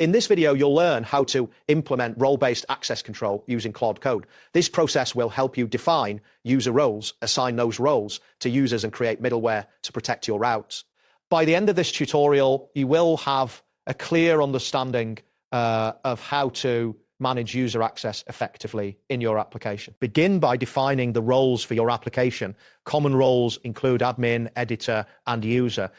In this video, you'll learn how to implement role-based access control using Claude Code. This process will help you define user roles, assign those roles to users, and create middleware to protect your routes. By the end of this tutorial, you will have a clear understanding of how to manage user access effectively in your application. Begin by defining the roles for your application. Common roles include admin, editor, and user.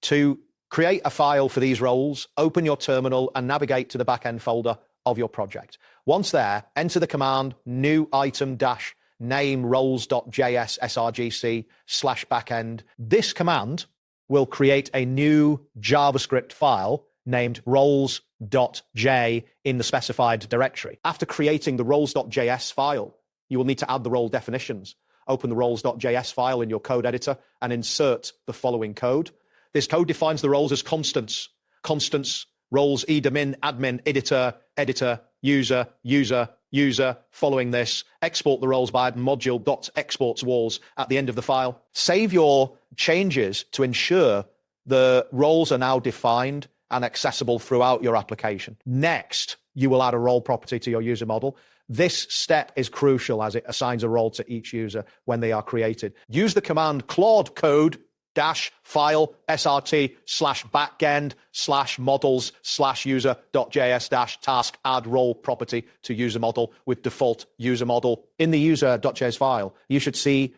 To create a file for these roles, open your terminal and navigate to the backend folder of your project. Once there, enter the command new item-name roles.js srgc/backend. This command will create a new JavaScript file named roles.j in the specified directory. After creating the roles.js file, you will need to add the role definitions. Open the roles.js file in your code editor and insert the following code. This code defines the roles as constants. Constants, roles either min, admin, editor, editor, user, user, user. Following this, export the roles by module.exports walls at the end of the file. Save your changes to ensure the roles are now defined and accessible throughout your application. Next, you will add a role property to your user model. This step is crucial as it assigns a role to each user when they are created. Use the command Claude Code -file srt/backend/models/user.js-task add role property to user model with default user model. In the user.js file, you should see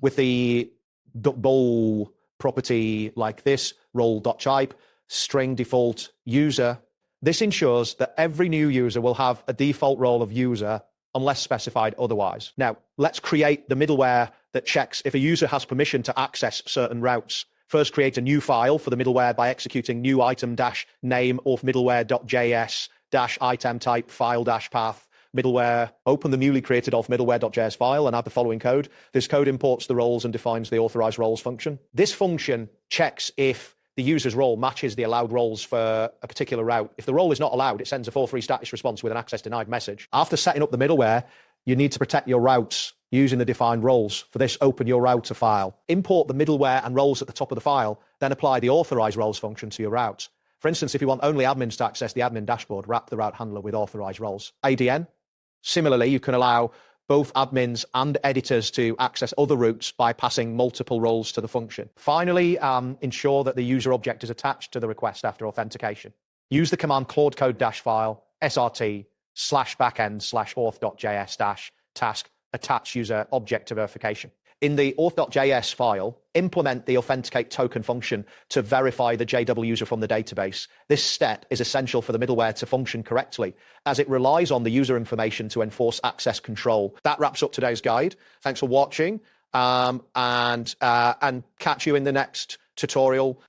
with the role property like this, role.type, string default user. This ensures that every new user will have a default role of user unless specified otherwise. Now, let's create the middleware that checks if a user has permission to access certain routes. First, create a new file for the middleware by executing new item-name auth middleware.js-item type file-path middleware. Open the newly created auth middleware.js file and add the following code. This code imports the roles and defines the authorized roles function. This function checks if the user's role matches the allowed roles for a particular route. If the role is not allowed, it sends a 4.3 status response with an access denied message. After setting up the middleware, you need to protect your routes using the defined roles. For this, open your router file. Import the middleware and roles at the top of the file, then apply the authorized roles function to your routes. For instance, if you want only admins to access the admin dashboard, wrap the route handler with authorized roles. ADN. Similarly, you can allow both admins and editors to access other routes by passing multiple roles to the function. Finally, ensure that the user object is attached to the request after authentication. Use the command Claude Code -file srt/backend/auth.js-task attach user object to verification. In the auth.js file, implement the authenticate token function to verify the JW user from the database. This step is essential for the middleware to function correctly, as it relies on the user information to enforce access control. That wraps up today's guide. Thanks for watching, and catch you in the next tutorial.